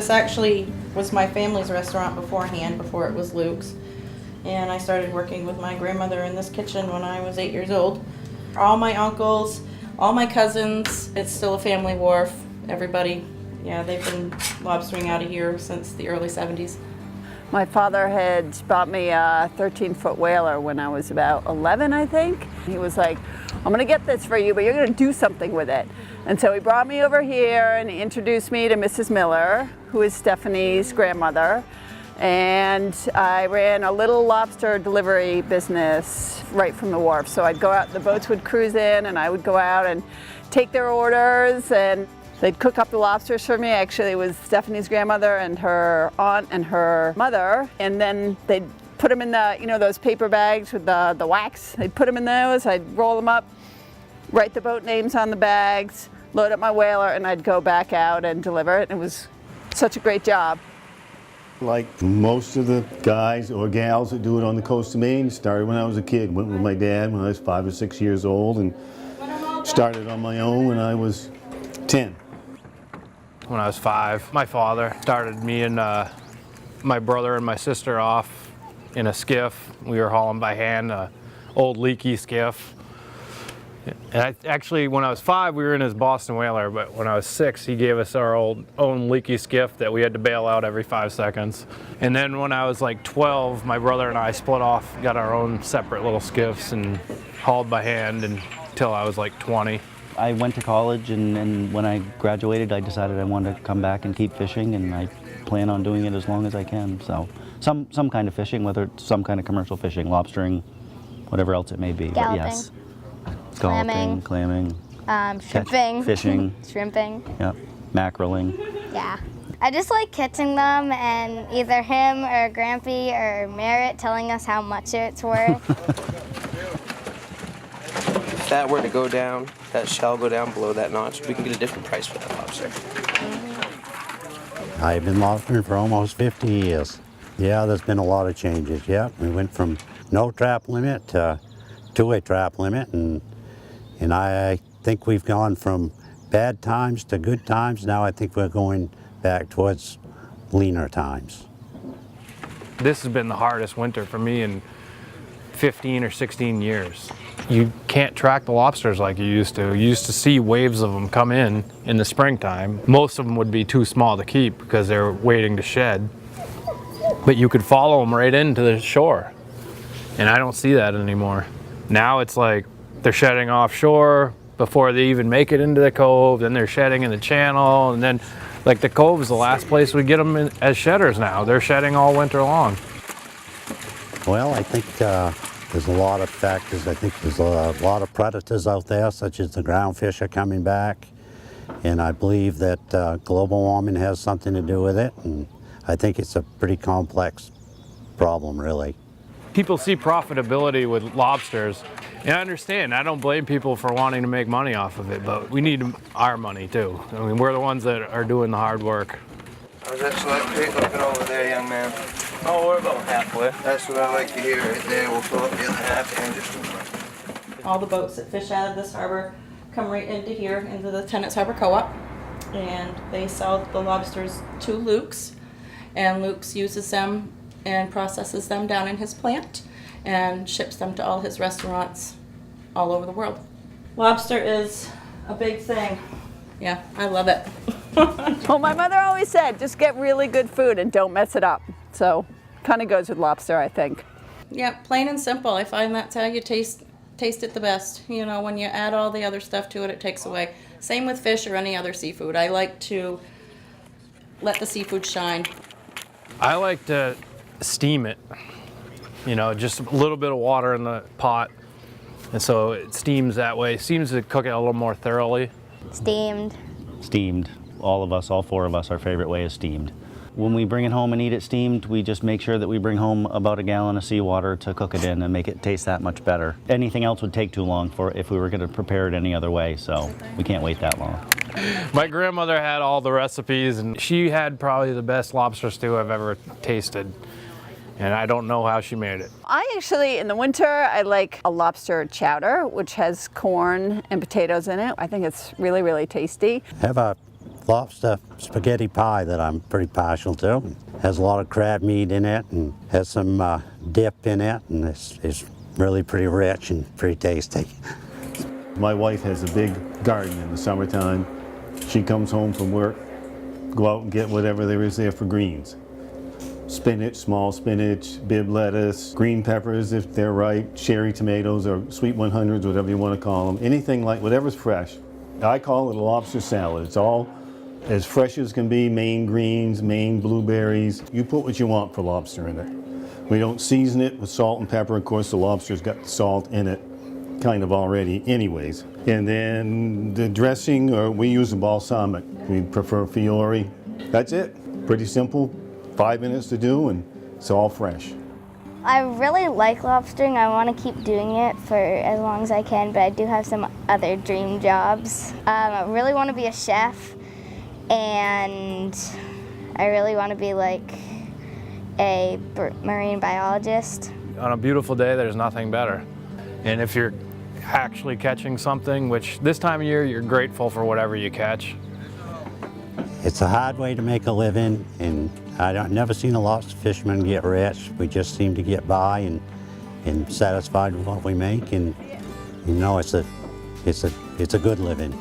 This actually was my family's restaurant beforehand, before it was Luke's. And I started working with my grandmother in this kitchen when I was 8 years old. All my uncles, all my cousins, it's still a family wharf. Everybody, yeah, they've been lobstering out of here since the early 70s. My father had bought me a 13-foot whaler when I was about 11, I think. He was like, I'm gonna get this for you, but you're gonna do something with it. And so he brought me over here and he introduced me to Mrs. Miller, who is Stephanie's grandmother. And I ran a little lobster delivery business right from the wharf. So I'd go out, the boats would cruise in and I would go out and take their orders, and they'd cook up the lobsters for me. Actually, it was Stephanie's grandmother and her aunt and her mother. And then they'd put them in the, you know, those paper bags with the wax. They'd put them in those, I'd roll them up, write the boat names on the bags, load up my whaler, and I'd go back out and deliver it. It was such a great job. Like most of the guys or gals that do it on the coast of Maine, started when I was a kid. Went with my dad when I was 5 or 6 years old and started on my own when I was 10. When I was 5, my father started me and my brother and my sister off in a skiff. We were hauling by hand, an old leaky skiff. And actually, when I was 5, we were in his Boston whaler, but when I was 6, he gave us our own leaky skiff that we had to bail out every 5 seconds. And then when I was like 12, my brother and I split off, got our own separate little skiffs and hauled by hand until I was like 20. I went to college, and when I graduated, I decided I wanted to come back and keep fishing, and I plan on doing it as long as I can. So some kind of fishing, whether it's some kind of commercial fishing, lobstering, whatever else it may be. Galloping. But yes. Clamming. Clamming. Shrimping. Fishing. Shrimping. Yep. Mackerelling. Yeah. I just like catching them and either him or Grampy or Merritt telling us how much it's worth. If that were to go down, that shell go down below that notch, we can get a different price for that lobster. I've been lobstering for almost 50 years. Yeah, there's been a lot of changes. Yeah, we went from no trap limit to a trap limit, and I think we've gone from bad times to good times. Now I think we're going back towards leaner times. This has been the hardest winter for me in 15 or 16 years. You can't track the lobsters like you used to. You used to see waves of them come in the springtime. Most of them would be too small to keep because they're waiting to shed. But you could follow them right into the shore. And I don't see that anymore. Now it's like they're shedding offshore before they even make it into the cove, then they're shedding in the channel, and then like the cove is the last place we get them in, as shedders now. They're shedding all winter long. Well, I think there's a lot of factors. I think there's a lot of predators out there, such as the groundfish are coming back, and I believe that global warming has something to do with it, and I think it's a pretty complex problem, really. People see profitability with lobsters, and I understand. I don't blame people for wanting to make money off of it, but we need our money too. I mean, we're the ones that are doing the hard work. How's that select crate looking over there, young man? Oh, we're about halfway. That's what I like to hear right there. We'll fill up the other half and just a minute. All the boats that fish out of this harbor come right into here, into the Tenants Harbor Co-op, and they sell the lobsters to Luke's, and Luke's uses them and processes them down in his plant and ships them to all his restaurants all over the world. Lobster is a big thing. Yeah, I love it. Well, my mother always said, just get really good food and don't mess it up. So, kind of goes with lobster, I think. Yeah, plain and simple. I find that's how you taste it the best. You know, when you add all the other stuff to it, it takes away. Same with fish or any other seafood. I like to let the seafood shine. I like to steam it, you know, just a little bit of water in the pot, and so it steams that way. It seems to cook it a little more thoroughly. Steamed. Steamed. All of us, all 4 of us, our favorite way is steamed. When we bring it home and eat it steamed, we just make sure that we bring home about a gallon of seawater to cook it in and make it taste that much better. Anything else would take too long for if we were going to prepare it any other way, so we can't wait that long. My grandmother had all the recipes, and she had probably the best lobster stew I've ever tasted. And I don't know how she made it. I actually, in the winter, I like a lobster chowder, which has corn and potatoes in it. I think it's really, really tasty. Have a lobster spaghetti pie that I'm pretty partial to. Has a lot of crab meat in it and has some dip in it, and it's really pretty rich and pretty tasty. My wife has a big garden in the summertime. She comes home from work, go out and get whatever there is there for greens. Spinach, small spinach, bib lettuce, green peppers if they're ripe, cherry tomatoes or sweet 100s, whatever you want to call them. Anything like whatever's fresh. I call it a lobster salad. It's all as fresh as can be, Maine greens, Maine blueberries. You put what you want for lobster in it. We don't season it with salt and pepper. Of course, the lobster's got the salt in it kind of already anyways. And then the dressing, we use a balsamic. We prefer Fiore. That's it. Pretty simple. 5 minutes to do, and it's all fresh. I really like lobstering. I want to keep doing it for as long as I can, but I do have some other dream jobs. I really want to be a chef, and I really want to be like a marine biologist. On a beautiful day, there's nothing better. And if you're actually catching something, which this time of year, you're grateful for whatever you catch. It's a hard way to make a living, and I've never seen a lobster fisherman get rich. We just seem to get by and satisfied with what we make, and you know, it's a good living.